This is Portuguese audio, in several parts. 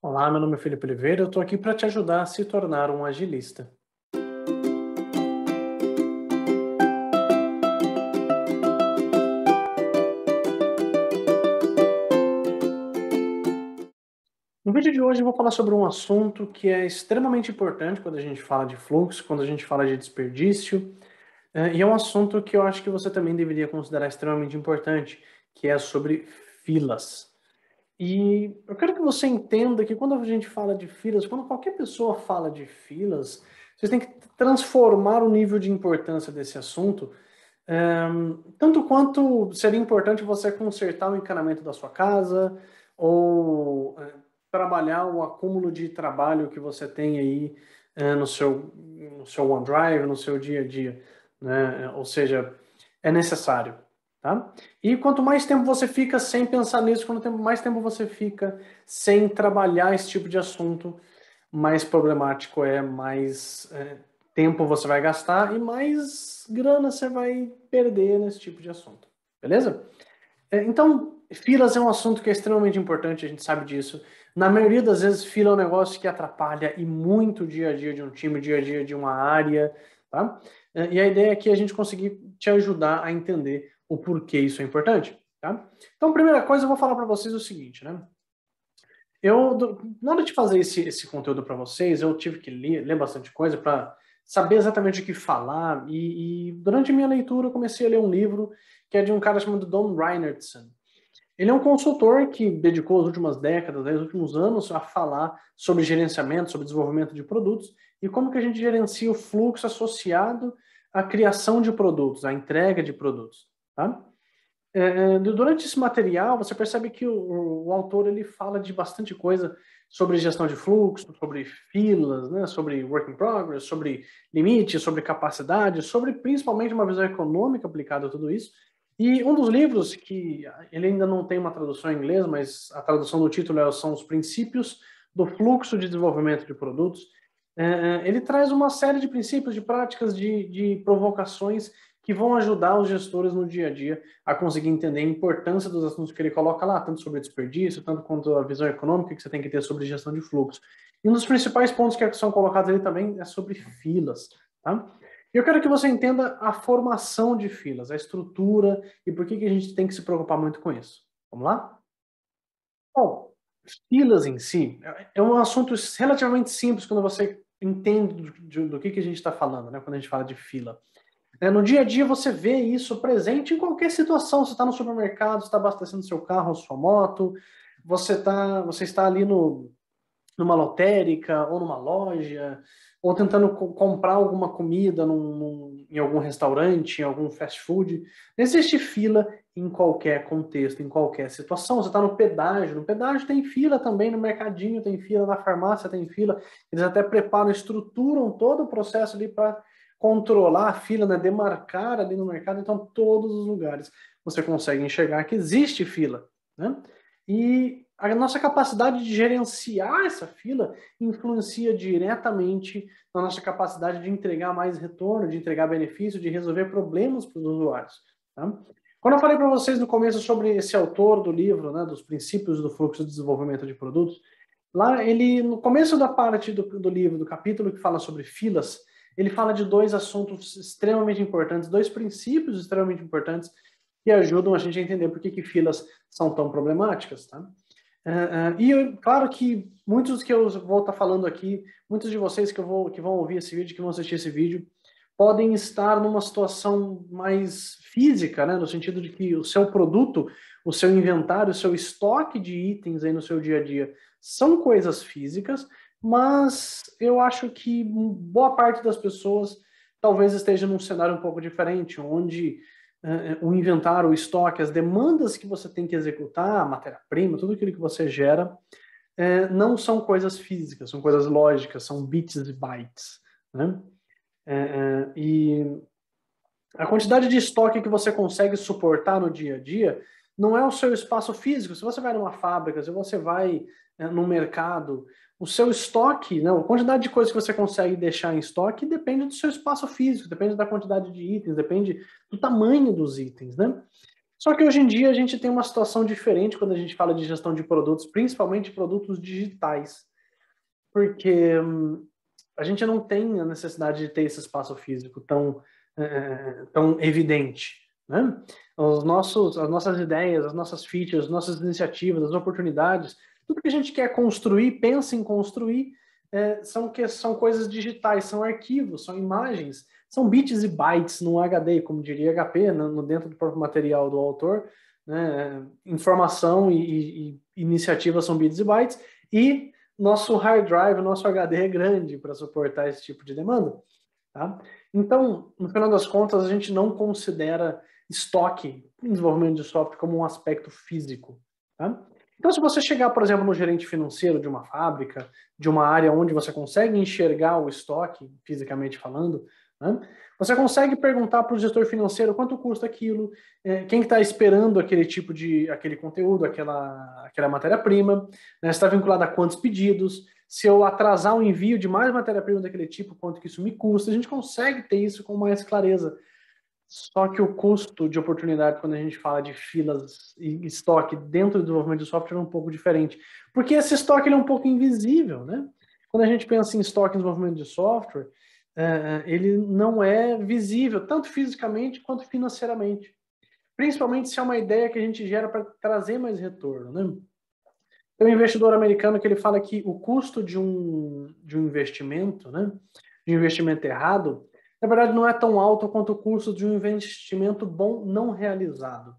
Olá, meu nome é Felipe Oliveira, eu estou aqui para te ajudar a se tornar um agilista. No vídeo de hoje eu vou falar sobre um assunto que é extremamente importante quando a gente fala de fluxo, quando a gente fala de desperdício, e é um assunto que eu acho que você também deveria considerar extremamente importante, que é sobre filas. E eu quero que você entenda que quando a gente fala de filas, quando qualquer pessoa fala de filas, vocês têm que transformar o nível de importância desse assunto. Tanto quanto seria importante você consertar o encanamento da sua casa ou trabalhar o acúmulo de trabalho que você tem aí no seu OneDrive, no seu dia a dia, né? Ou seja, é necessário, tá? E quanto mais tempo você fica sem pensar nisso, quanto mais tempo você fica sem trabalhar esse tipo de assunto, mais problemático é, mais tempo você vai gastar e mais grana você vai perder nesse tipo de assunto, beleza? Então, filas é um assunto que é extremamente importante, a gente sabe disso. Na maioria das vezes, fila é um negócio que atrapalha e muito o dia a dia de um time, o dia a dia de uma área, tá? E a ideia é que a gente conseguir te ajudar a entender o porquê isso é importante, tá? Então, primeira coisa, eu vou falar para vocês o seguinte, né? Na hora de fazer esse conteúdo para vocês, eu tive que ler bastante coisa para saber exatamente o que falar. E durante a minha leitura, eu comecei a ler um livro que é de um cara chamado Don Reinertsen. Ele é um consultor que dedicou as últimas décadas, os últimos anos, a falar sobre gerenciamento, sobre desenvolvimento de produtos e como que a gente gerencia o fluxo associado à criação de produtos, à entrega de produtos. Tá? Durante esse material, você percebe que o autor ele fala de bastante coisa sobre gestão de fluxo, sobre filas, né, sobre work in progress, sobre limites, sobre capacidade, sobre principalmente uma visão econômica aplicada a tudo isso. E um dos livros, que ele ainda não tem uma tradução em inglês, mas a tradução do título são Os Princípios do Fluxo de Desenvolvimento de Produtos, ele traz uma série de princípios, de práticas, de provocações que vão ajudar os gestores no dia a dia a conseguir entender a importância dos assuntos que ele coloca lá, tanto sobre desperdício, tanto quanto a visão econômica que você tem que ter sobre gestão de fluxo. E um dos principais pontos que são colocados ali também é sobre filas, tá? E eu quero que você entenda a formação de filas, a estrutura e por que a gente tem que se preocupar muito com isso. Vamos lá? Bom, filas em si é um assunto relativamente simples quando você entende do que a gente está falando, né? Quando a gente fala de fila. No dia a dia você vê isso presente em qualquer situação. Você está no supermercado, você está abastecendo seu carro, sua moto, você está ali numa lotérica ou numa loja, ou tentando comprar alguma comida em algum restaurante, em algum fast food. Não existe fila em qualquer contexto, em qualquer situação. Você está no pedágio tem fila também, no mercadinho tem fila, na farmácia tem fila. Eles até preparam, estruturam todo o processo ali para controlar a fila, né, demarcar ali no mercado. Então, todos os lugares você consegue enxergar que existe fila, né? E a nossa capacidade de gerenciar essa fila influencia diretamente na nossa capacidade de entregar mais retorno, de entregar benefício, de resolver problemas para os usuários. Tá? Quando eu falei para vocês no começo sobre esse autor do livro, né, dos princípios do fluxo de desenvolvimento de produtos, lá ele, no começo da parte do livro, do capítulo que fala sobre filas, ele fala de dois assuntos extremamente importantes, dois princípios extremamente importantes que ajudam a gente a entender por que filas são tão problemáticas, tá? Claro que muitos que eu vou estar falando aqui, muitos de vocês que vão ouvir esse vídeo, que vão assistir esse vídeo, podem estar numa situação mais física, né? No sentido de que o seu produto, o seu inventário, o seu estoque de itens aí no seu dia a dia são coisas físicas, mas eu acho que boa parte das pessoas talvez esteja num cenário um pouco diferente, onde o inventário, o estoque, as demandas que você tem que executar, a matéria-prima, tudo aquilo que você gera, não são coisas físicas, são coisas lógicas, são bits e bytes, né? E a quantidade de estoque que você consegue suportar no dia a dia não é o seu espaço físico. Se você vai numa fábrica, se você vai no mercado, o seu estoque, né, a quantidade de coisas que você consegue deixar em estoque depende do seu espaço físico, depende da quantidade de itens, depende do tamanho dos itens, né? Só que hoje em dia a gente tem uma situação diferente quando a gente fala de gestão de produtos, principalmente produtos digitais, porque a gente não tem a necessidade de ter esse espaço físico tão evidente, né? As nossas ideias, as nossas features, as nossas iniciativas, as oportunidades, tudo que a gente quer construir, pensa em construir, são coisas digitais, são arquivos, são imagens, são bits e bytes no HD, como diria HP, dentro do próprio material do autor, né? Informação e iniciativas são bits e bytes, e nosso hard drive, nosso HD é grande para suportar esse tipo de demanda. Tá? Então, no final das contas, a gente não considera estoque em desenvolvimento de software como um aspecto físico. Tá? Então, se você chegar, por exemplo, no gerente financeiro de uma fábrica, de uma área onde você consegue enxergar o estoque, fisicamente falando, né? Você consegue perguntar para o gestor financeiro quanto custa aquilo, quem está esperando aquele conteúdo, aquela matéria-prima, né? Está vinculado a quantos pedidos, se eu atrasar o envio de mais matéria-prima daquele tipo, quanto que isso me custa, a gente consegue ter isso com mais clareza. Só que o custo de oportunidade, quando a gente fala de filas e estoque dentro do desenvolvimento de software, é um pouco diferente. Porque esse estoque ele é um pouco invisível, né? Quando a gente pensa em estoque em desenvolvimento de software, ele não é visível, tanto fisicamente quanto financeiramente. Principalmente se é uma ideia que a gente gera para trazer mais retorno, né? Tem um investidor americano que ele fala que o custo de um investimento, né, de um investimento errado, na verdade não é tão alto quanto o custo de um investimento bom não realizado.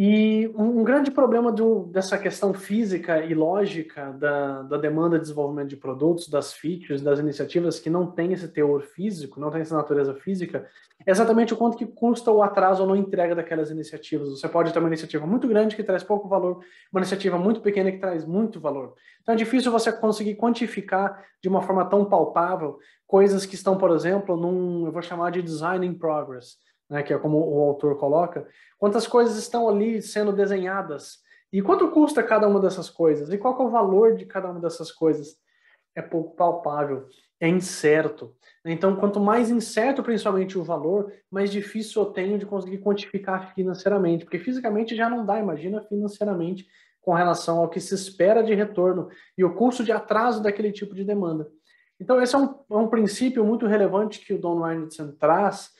E um grande problema dessa questão física e lógica da demanda de desenvolvimento de produtos, das features, das iniciativas que não tem esse teor físico, não tem essa natureza física, é exatamente o quanto que custa o atraso ou não entrega daquelas iniciativas. Você pode ter uma iniciativa muito grande que traz pouco valor, uma iniciativa muito pequena que traz muito valor. Então é difícil você conseguir quantificar de uma forma tão palpável coisas que estão, por exemplo, eu vou chamar de design in progress, né, que é como o autor coloca, quantas coisas estão ali sendo desenhadas e quanto custa cada uma dessas coisas e qual que é o valor de cada uma dessas coisas. É pouco palpável, é incerto. Então, quanto mais incerto, principalmente o valor, mais difícil eu tenho de conseguir quantificar financeiramente, porque fisicamente já não dá, imagina financeiramente com relação ao que se espera de retorno e o custo de atraso daquele tipo de demanda. Então, esse é um princípio muito relevante que o Don Reinertsen traz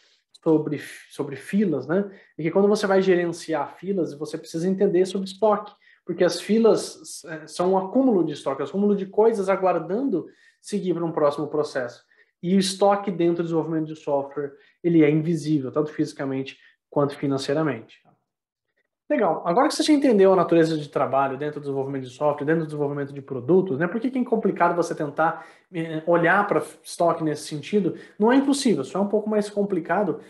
sobre filas, né? E que quando você vai gerenciar filas, você precisa entender sobre estoque, porque as filas são um acúmulo de estoque, um acúmulo de coisas aguardando seguir para um próximo processo. E o estoque dentro do desenvolvimento de software, ele é invisível, tanto fisicamente quanto financeiramente. Legal. Agora que você já entendeu a natureza de trabalho dentro do desenvolvimento de software, dentro do desenvolvimento de produtos, né? Por que é complicado você tentar olhar para estoque nesse sentido? Não é impossível, só é um pouco mais complicado.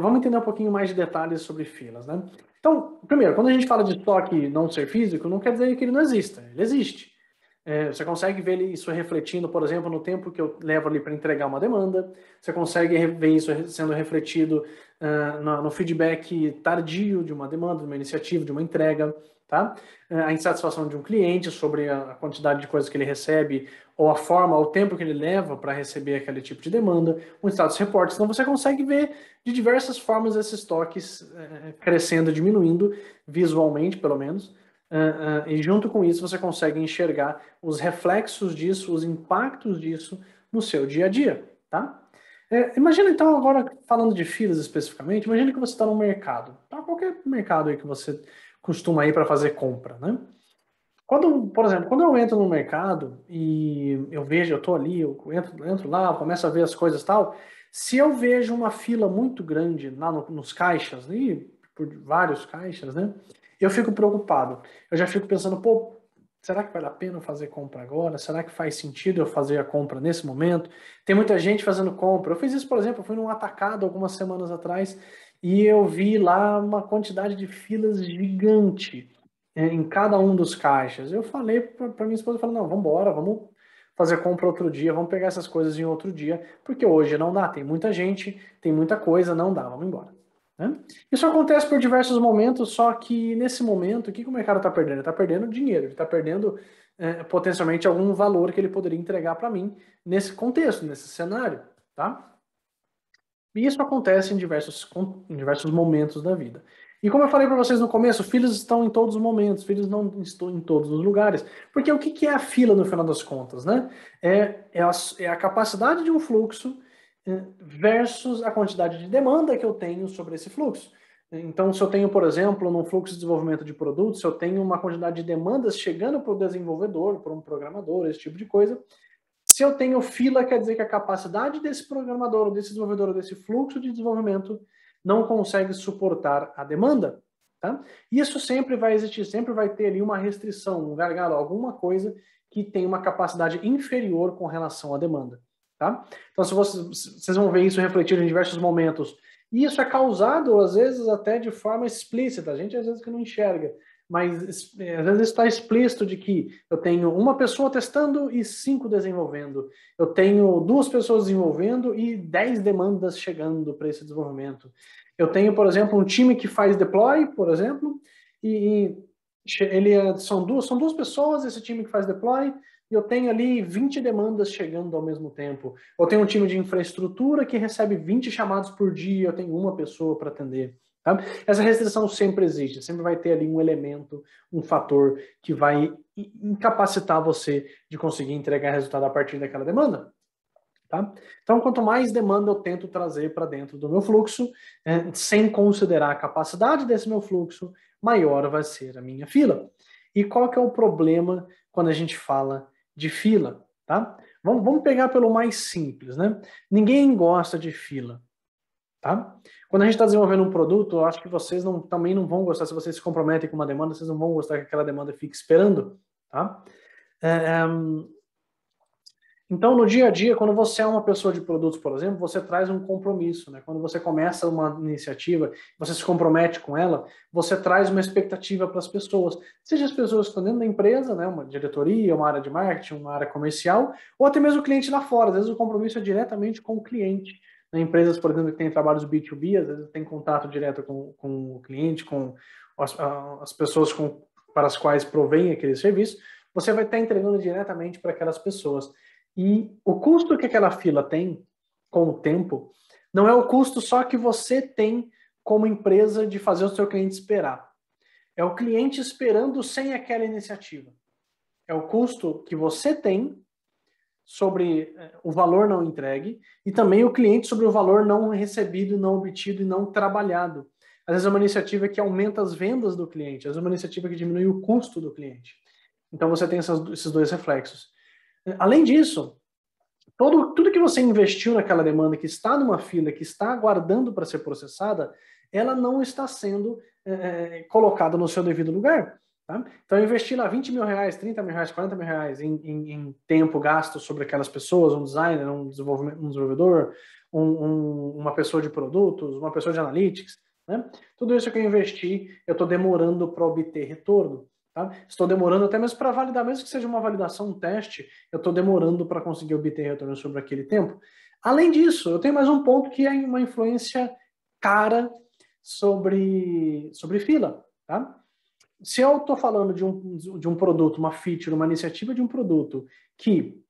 Vamos entender um pouquinho mais de detalhes sobre filas, né? Então, primeiro, quando a gente fala de estoque não ser físico, não quer dizer que ele não exista. Ele existe. Você consegue ver isso refletindo, por exemplo, no tempo que eu levo ali para entregar uma demanda. Você consegue ver isso sendo refletido no feedback tardio de uma demanda, de uma iniciativa, de uma entrega, tá? A insatisfação de um cliente sobre a quantidade de coisas que ele recebe, ou a forma, o tempo que ele leva para receber aquele tipo de demanda, um status report. Então você consegue ver de diversas formas esses estoques crescendo, diminuindo, visualmente pelo menos. E junto com isso você consegue enxergar os reflexos disso, os impactos disso no seu dia a dia, tá? Imagina então agora, falando de filas especificamente, imagina que você está no mercado, tá? Qualquer mercado aí que você costuma ir para fazer compra, né? Por exemplo, quando eu entro no mercado e eu vejo, eu tô ali, eu entro lá, eu começo a ver as coisas e tal, se eu vejo uma fila muito grande lá nos caixas, e por vários caixas, né? Eu fico preocupado. Eu já fico pensando, pô, será que vale a pena fazer compra agora? Será que faz sentido eu fazer a compra nesse momento? Tem muita gente fazendo compra. Eu fiz isso, por exemplo, eu fui num atacado algumas semanas atrás e eu vi lá uma quantidade de filas gigante em cada um dos caixas. Eu falei para minha esposa, falei, não, vamos embora, vamos fazer compra outro dia, vamos pegar essas coisas em outro dia, porque hoje não dá, tem muita gente, tem muita coisa, não dá, vamos embora. Né? Isso acontece por diversos momentos, só que nesse momento, o que o mercado está perdendo? Ele está perdendo dinheiro, ele está perdendo potencialmente algum valor que ele poderia entregar para mim nesse contexto, nesse cenário. Tá? E isso acontece em diversos momentos da vida. E como eu falei para vocês no começo, filas estão em todos os momentos, filas não estão em todos os lugares. Porque o que é a fila no final das contas, né? É a capacidade de um fluxo versus a quantidade de demanda que eu tenho sobre esse fluxo. Então, se eu tenho, por exemplo, num fluxo de desenvolvimento de produtos, se eu tenho uma quantidade de demandas chegando para o desenvolvedor, para um programador, esse tipo de coisa, se eu tenho fila, quer dizer que a capacidade desse programador, desse desenvolvedor, desse fluxo de desenvolvimento não consegue suportar a demanda. Tá? Isso sempre vai existir, sempre vai ter ali uma restrição, um gargalo, alguma coisa que tem uma capacidade inferior com relação à demanda. Tá? Então, se vocês vão ver isso refletido em diversos momentos, e isso é causado, às vezes, até de forma explícita, a gente às vezes que não enxerga, mas às vezes está explícito de que eu tenho uma pessoa testando e 5 desenvolvendo. Eu tenho 2 pessoas desenvolvendo e 10 demandas chegando para esse desenvolvimento. Eu tenho, por exemplo, um time que faz deploy, por exemplo, e são duas pessoas, esse time que faz deploy, e eu tenho ali 20 demandas chegando ao mesmo tempo. Eu tenho um time de infraestrutura que recebe 20 chamados por dia, eu tenho uma pessoa para atender. Tá? Essa restrição sempre existe, sempre vai ter ali um elemento, um fator que vai incapacitar você de conseguir entregar resultado a partir daquela demanda. Tá? Então, quanto mais demanda eu tento trazer para dentro do meu fluxo, sem considerar a capacidade desse meu fluxo, maior vai ser a minha fila. E qual que é o problema quando a gente fala de fila? Tá? Vamos pegar pelo mais simples, né? Ninguém gosta de fila. Tá? Quando a gente está desenvolvendo um produto, eu acho que vocês também não vão gostar, se vocês se comprometem com uma demanda, vocês não vão gostar que aquela demanda fique esperando. Tá? Então, no dia a dia, quando você é uma pessoa de produtos, por exemplo, você traz um compromisso, né? Quando você começa uma iniciativa, você se compromete com ela, você traz uma expectativa para as pessoas. Seja as pessoas que estão dentro da empresa, né? Uma diretoria, uma área de marketing, uma área comercial, ou até mesmo o cliente lá fora. Às vezes o compromisso é diretamente com o cliente. Empresas, por exemplo, que têm trabalhos B2B, às vezes tem contato direto com o cliente, com as pessoas para as quais provém aquele serviço, você vai estar entregando diretamente para aquelas pessoas. E o custo que aquela fila tem com o tempo não é o custo só que você tem como empresa de fazer o seu cliente esperar. É o cliente esperando sem aquela iniciativa. É o custo que você tem sobre o valor não entregue e também o cliente sobre o valor não recebido, não obtido e não trabalhado. Às vezes é uma iniciativa que aumenta as vendas do cliente, às vezes é uma iniciativa que diminui o custo do cliente. Então você tem esses dois reflexos. Além disso, tudo que você investiu naquela demanda que está numa fila, que está aguardando para ser processada, ela não está sendo colocada no seu devido lugar. Tá? Então, eu investi lá 20 mil reais, 30 mil reais, 40 mil reais em tempo gasto sobre aquelas pessoas, um designer, um desenvolvedor, uma pessoa de produtos, uma pessoa de analytics. Né? Tudo isso que eu investi, eu estou demorando para obter retorno. Tá? Estou demorando até mesmo para validar, mesmo que seja uma validação, um teste, eu estou demorando para conseguir obter retorno sobre aquele tempo. Além disso, eu tenho mais um ponto que é uma influência cara sobre fila. Tá? Se eu estou falando de um produto, uma feature, uma iniciativa de um produto que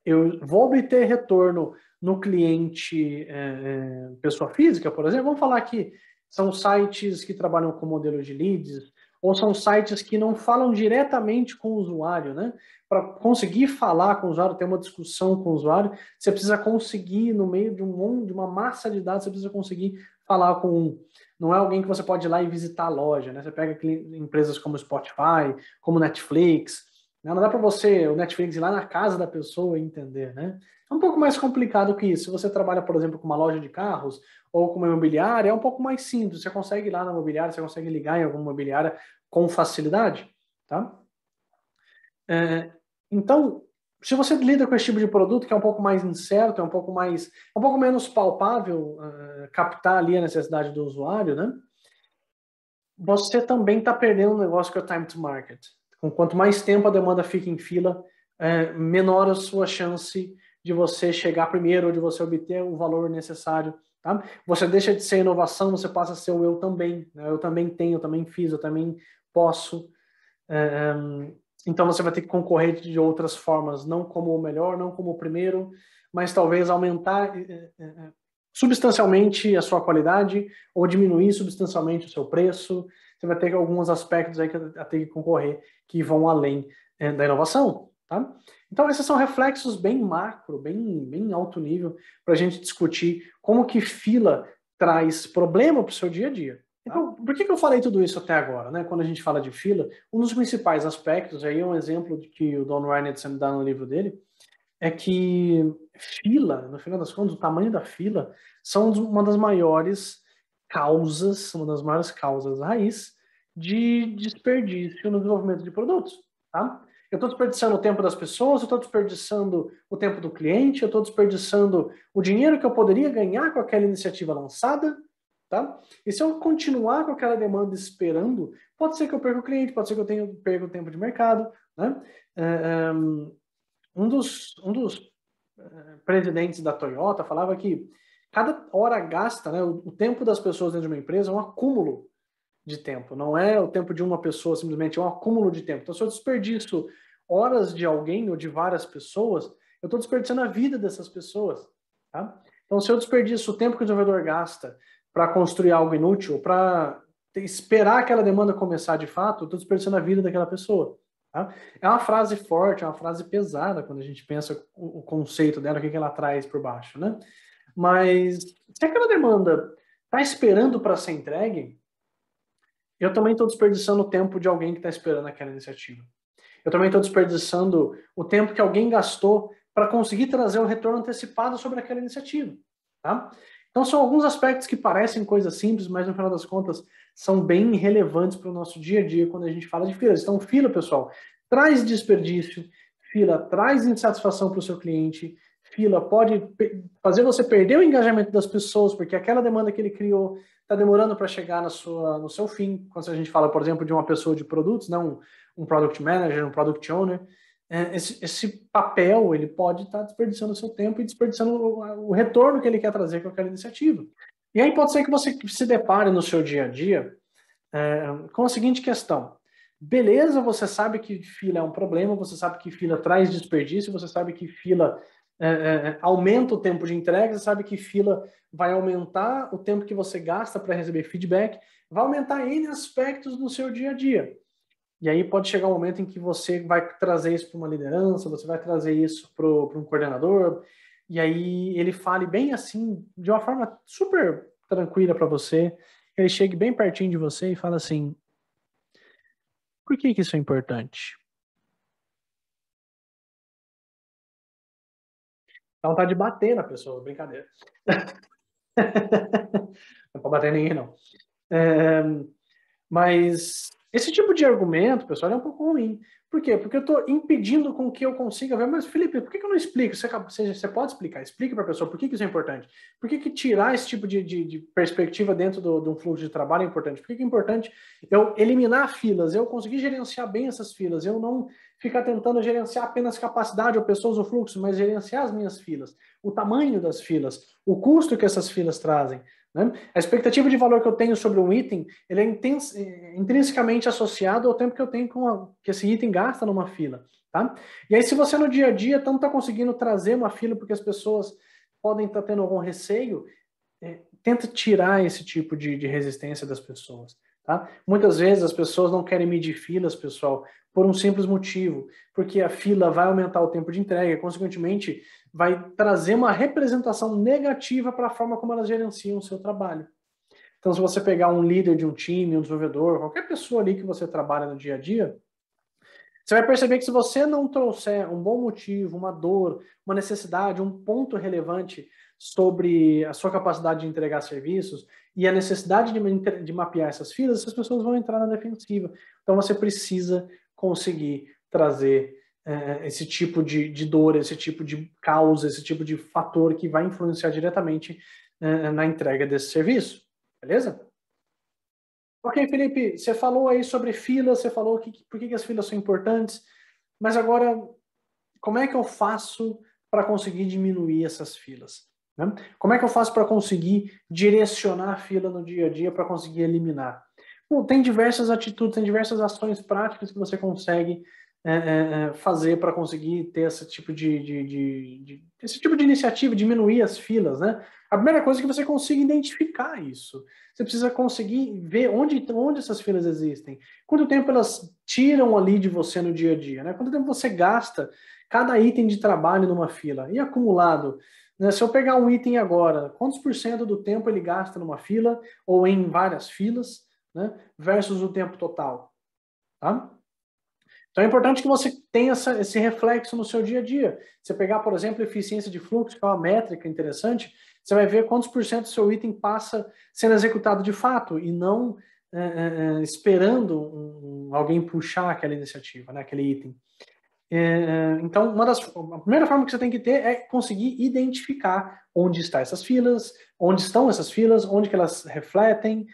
eu vou obter retorno no cliente pessoa física, por exemplo, vamos falar que são sites que trabalham com modelo de leads, ou são sites que não falam diretamente com o usuário, né? Para conseguir falar com o usuário, ter uma discussão com o usuário, você precisa conseguir, no meio de uma massa de dados, você precisa conseguir falar com não é alguém que você pode ir lá e visitar a loja, né? Você pega empresas como Spotify, como Netflix, né? Não dá para o Netflix ir lá na casa da pessoa e entender, né? É um pouco mais complicado que isso. Se você trabalha, por exemplo, com uma loja de carros ou com uma imobiliária, é um pouco mais simples. Você consegue ir lá na imobiliária, você consegue ligar em alguma imobiliária com facilidade, tá? Então, se você lida com esse tipo de produto que é um pouco mais incerto, é um pouco menos palpável, captar ali a necessidade do usuário, né? Você também está perdendo um negócio que é o time to market. Quanto mais tempo a demanda fica em fila, menor a sua chance de você chegar primeiro ou de você obter o valor necessário. Tá? Você deixa de ser inovação, você passa a ser o eu também. Né? Eu também tenho, eu também fiz, eu também posso. Então você vai ter que concorrer de outras formas, não como o melhor, não como o primeiro, mas talvez aumentar, substancialmente a sua qualidade ou diminuir substancialmente o seu preço. Você vai ter alguns aspectos aí que a ter que concorrer que vão além da inovação, tá? Então, esses são reflexos bem macro, bem alto nível, para a gente discutir como que fila traz problema para o seu dia a dia. Então, por que eu falei tudo isso até agora, né? Quando a gente fala de fila, um dos principais aspectos, aí é um exemplo que o Don Reinertsen dá no livro dele, é que fila, no final das contas, o tamanho da fila são uma das maiores causas raiz de desperdício no desenvolvimento de produtos, tá? Eu estou desperdiçando o tempo das pessoas, eu estou desperdiçando o tempo do cliente, eu estou desperdiçando o dinheiro que eu poderia ganhar com aquela iniciativa lançada, tá? E se eu continuar com aquela demanda esperando, pode ser que eu perca o cliente, pode ser que eu perca o tempo de mercado, né? Um dos presidentes da Toyota falava que cada hora gasta, né, o tempo das pessoas dentro de uma empresa é um acúmulo de tempo, não é o tempo de uma pessoa simplesmente, é um acúmulo de tempo. Então, se eu desperdiço horas de alguém ou de várias pessoas, eu estou desperdiçando a vida dessas pessoas. Tá? Então, se eu desperdiço o tempo que o desenvolvedor gasta para construir algo inútil, para esperar aquela demanda começar de fato, eu estou desperdiçando a vida daquela pessoa. Tá? É uma frase forte, é uma frase pesada quando a gente pensa o conceito dela, o que ela traz por baixo. Né? Mas se aquela demanda está esperando para ser entregue, eu também estou desperdiçando o tempo de alguém que está esperando aquela iniciativa. Eu também estou desperdiçando o tempo que alguém gastou para conseguir trazer um retorno antecipado sobre aquela iniciativa. Tá? Então, são alguns aspectos que parecem coisas simples, mas no final das contas são bem relevantes para o nosso dia a dia quando a gente fala de filas. Então, fila, pessoal, traz desperdício, fila traz insatisfação para o seu cliente, fila pode fazer você perder o engajamento das pessoas, porque aquela demanda que ele criou está demorando para chegar no seu fim. Quando a gente fala, por exemplo, de uma pessoa de produtos, não um product manager, um product owner, esse papel ele pode estar desperdiçando o seu tempo e desperdiçando o retorno que ele quer trazer com aquela iniciativa. E aí pode ser que você se depare no seu dia a dia com a seguinte questão. Beleza, você sabe que fila é um problema, você sabe que fila traz desperdício, você sabe que fila aumenta o tempo de entrega, você sabe que fila vai aumentar o tempo que você gasta para receber feedback, vai aumentar N aspectos no seu dia a dia. E aí pode chegar um momento em que você vai trazer isso para uma liderança, você vai trazer isso para um coordenador, e aí ele fale bem assim, de uma forma super tranquila para você, ele chegue bem pertinho de você e fala assim, por que isso é importante? Dá vontade de bater na pessoa, brincadeira. Não pode bater em ninguém, não. Mas esse tipo de argumento, pessoal, é um pouco ruim. Por quê? Porque eu estou impedindo com que eu consiga ver. Mas, Felipe, por que eu não explico? Você pode explicar. Explique para a pessoa por que isso é importante. Por que tirar esse tipo de perspectiva dentro de um fluxo de trabalho é importante? Por que é importante eu eliminar filas, eu conseguir gerenciar bem essas filas, eu não ficar tentando gerenciar apenas capacidade ou pessoas ou fluxo, mas gerenciar as minhas filas, o tamanho das filas, o custo que essas filas trazem. Né? A expectativa de valor que eu tenho sobre um item, ele é intrinsecamente associado ao tempo que eu tenho que esse item gasta numa fila. Tá? E aí, se você no dia a dia não está conseguindo trazer uma fila porque as pessoas podem estar tendo algum receio, tenta tirar esse tipo de resistência das pessoas. Tá? Muitas vezes as pessoas não querem medir filas, pessoal, por um simples motivo, porque a fila vai aumentar o tempo de entrega, consequentemente vai trazer uma representação negativa para a forma como elas gerenciam o seu trabalho. Então, se você pegar um líder de um time, um desenvolvedor, qualquer pessoa ali que você trabalha no dia a dia, você vai perceber que se você não trouxer um bom motivo, uma dor, uma necessidade, um ponto relevante sobre a sua capacidade de entregar serviços e a necessidade de mapear essas filas, essas pessoas vão entrar na defensiva. Então você precisa conseguir trazer esse tipo de dor, esse tipo de causa, esse tipo de fator que vai influenciar diretamente na entrega desse serviço. Beleza? Ok, Felipe, você falou aí sobre filas, você falou por que as filas são importantes, mas agora, como é que eu faço para conseguir diminuir essas filas? Né? Como é que eu faço para conseguir direcionar a fila no dia a dia, para conseguir eliminar? Bom, tem diversas atitudes, tem diversas ações práticas que você consegue fazer para conseguir ter esse tipo esse tipo de iniciativa, diminuir as filas, né? A primeira coisa é que você consiga identificar isso. Você precisa conseguir ver onde essas filas existem. Quanto tempo elas tiram ali de você no dia a dia, né? Quanto tempo você gasta cada item de trabalho numa fila? E acumulado, né? Se eu pegar um item agora, quantos por cento do tempo ele gasta numa fila ou em várias filas, né? Versus o tempo total, tá? Então é importante que você tenha esse reflexo no seu dia a dia. Você pegar, por exemplo, eficiência de fluxo, que é uma métrica interessante, você vai ver quantos por cento do seu item passa sendo executado de fato e não esperando alguém puxar aquela iniciativa, né, aquele item. Então, a primeira forma que você tem que ter é conseguir identificar onde estão essas filas, onde que elas refletem,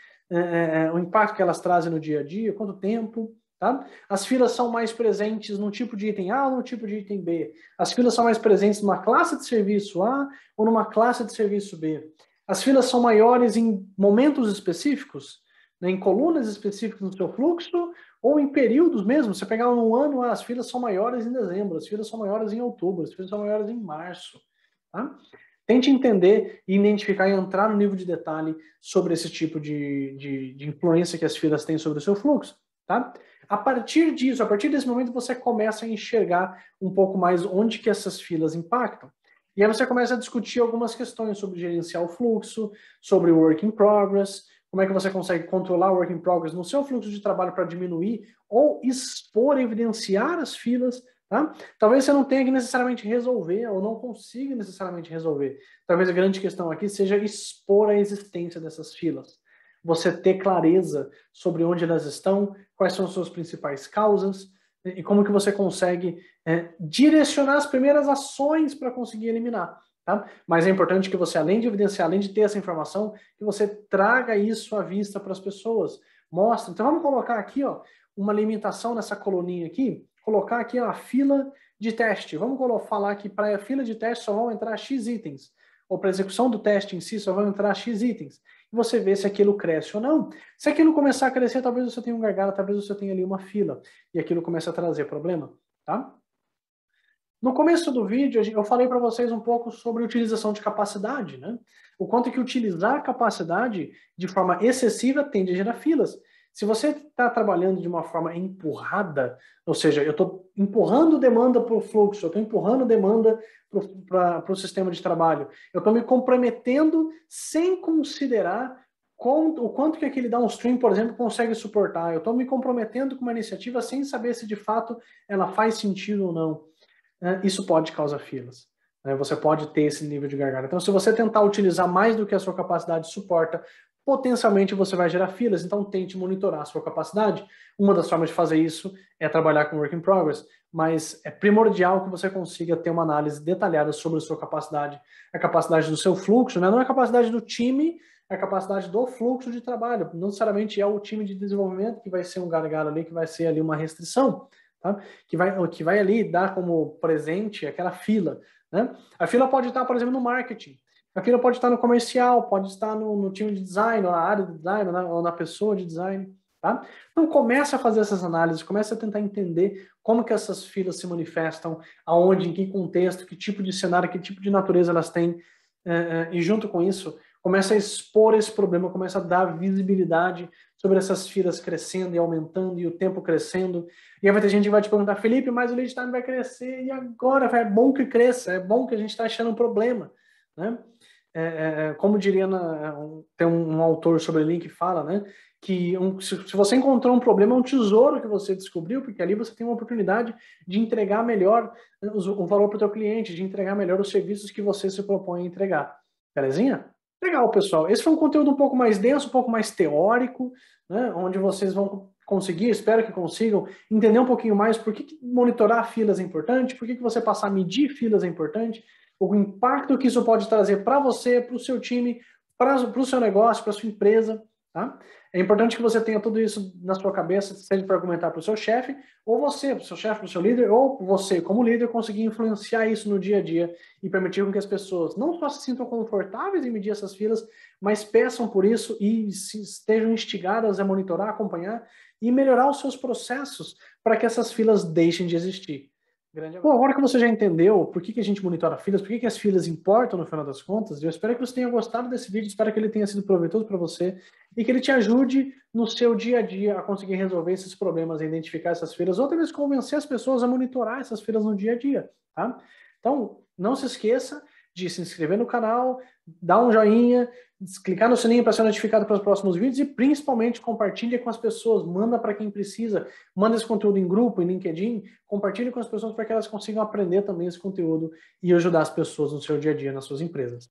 o impacto que elas trazem no dia a dia, quanto tempo. Tá? As filas são mais presentes no tipo de item A ou no tipo de item B. As filas são mais presentes numa classe de serviço A ou numa classe de serviço B. As filas são maiores em momentos específicos, né, em colunas específicas no seu fluxo, ou em períodos mesmo. Você pegar um ano, as filas são maiores em dezembro, as filas são maiores em outubro, as filas são maiores em março. Tá? Tente entender e identificar e entrar no nível de detalhe sobre esse tipo de influência que as filas têm sobre o seu fluxo. Tá? A partir disso, a partir desse momento, você começa a enxergar um pouco mais onde que essas filas impactam. E aí você começa a discutir algumas questões sobre gerenciar o fluxo, sobre o work in progress, como é que você consegue controlar o work in progress no seu fluxo de trabalho para diminuir ou expor, evidenciar as filas. Tá? Talvez você não tenha que necessariamente resolver ou não consiga necessariamente resolver. Talvez a grande questão aqui seja expor a existência dessas filas. Você ter clareza sobre onde elas estão, quais são as suas principais causas e como que você consegue direcionar as primeiras ações para conseguir eliminar. Tá? Mas é importante que você, além de evidenciar, além de ter essa informação, que você traga isso à vista para as pessoas. Mostre. Então vamos colocar aqui uma limitação nessa coluninha aqui, colocar aqui a fila de teste. Vamos falar que para a fila de teste só vão entrar X itens. Ou para a execução do teste em si só vão entrar X itens. E você vê se aquilo cresce ou não. Se aquilo começar a crescer, talvez você tenha um gargalo, talvez você tenha ali uma fila. E aquilo começa a trazer problema. Tá? No começo do vídeo, eu falei para vocês um pouco sobre utilização de capacidade, né? O quanto que utilizar a capacidade de forma excessiva tende a gerar filas. Se você está trabalhando de uma forma empurrada, ou seja, eu estou empurrando demanda para o fluxo, eu estou empurrando demanda para o sistema de trabalho, eu estou me comprometendo sem considerar o quanto que aquele downstream, por exemplo, consegue suportar. Eu estou me comprometendo com uma iniciativa sem saber se de fato ela faz sentido ou não. Isso pode causar filas. Você pode ter esse nível de gargalo. Então, se você tentar utilizar mais do que a sua capacidade suporta, potencialmente você vai gerar filas. Então, tente monitorar a sua capacidade. Uma das formas de fazer isso é trabalhar com work in progress, mas é primordial que você consiga ter uma análise detalhada sobre a sua capacidade, a capacidade do seu fluxo, né? Não é a capacidade do time, é a capacidade do fluxo de trabalho. Não necessariamente é o time de desenvolvimento que vai ser um gargalo ali, que vai ser ali uma restrição. Tá? Que vai ali dar como presente aquela fila. Né? A fila pode estar, por exemplo, no marketing. A fila pode estar no comercial, pode estar no time de design, ou na área de design, ou na pessoa de design. Tá? Então comece a fazer essas análises, comece a tentar entender como que essas filas se manifestam, aonde, em que contexto, que tipo de cenário, que tipo de natureza elas têm. E junto com isso, comece a expor esse problema, comece a dar visibilidade sobre essas filas crescendo e aumentando e o tempo crescendo. E aí vai ter gente que vai te perguntar, Felipe, mas o lead time vai crescer e agora? É bom que cresça, é bom que a gente está achando um problema. Né? Como diria, tem um autor sobre ele que fala, né, que se você encontrou um problema, é um tesouro que você descobriu, porque ali você tem uma oportunidade de entregar melhor o valor para o teu cliente, de entregar melhor os serviços que você se propõe a entregar. Belezinha? Legal, pessoal. Esse foi um conteúdo um pouco mais denso, um pouco mais teórico, né, onde vocês vão conseguir, espero que consigam, entender um pouquinho mais por que monitorar filas é importante, por que você passar a medir filas é importante, o impacto que isso pode trazer para você, para o seu time, para o seu negócio, para a sua empresa. Tá? É importante que você tenha tudo isso na sua cabeça, seja para argumentar para o seu chefe, ou você, para o seu chefe, para o seu líder, ou você, como líder, conseguir influenciar isso no dia a dia e permitir que as pessoas não só se sintam confortáveis em medir essas filas, mas peçam por isso e estejam instigadas a monitorar, acompanhar e melhorar os seus processos para que essas filas deixem de existir. Bom, agora que você já entendeu por que a gente monitora filas, por que as filas importam no final das contas, eu espero que você tenha gostado desse vídeo, espero que ele tenha sido proveitoso para você e que ele te ajude no seu dia a dia a conseguir resolver esses problemas, a identificar essas filas, ou até mesmo convencer as pessoas a monitorar essas filas no dia a dia, tá? Então, não se esqueça de se inscrever no canal, dar um joinha, clicar no sininho para ser notificado para os próximos vídeos e principalmente compartilhe com as pessoas, manda para quem precisa, manda esse conteúdo em grupo, em LinkedIn, compartilhe com as pessoas para que elas consigam aprender também esse conteúdo e ajudar as pessoas no seu dia a dia, nas suas empresas.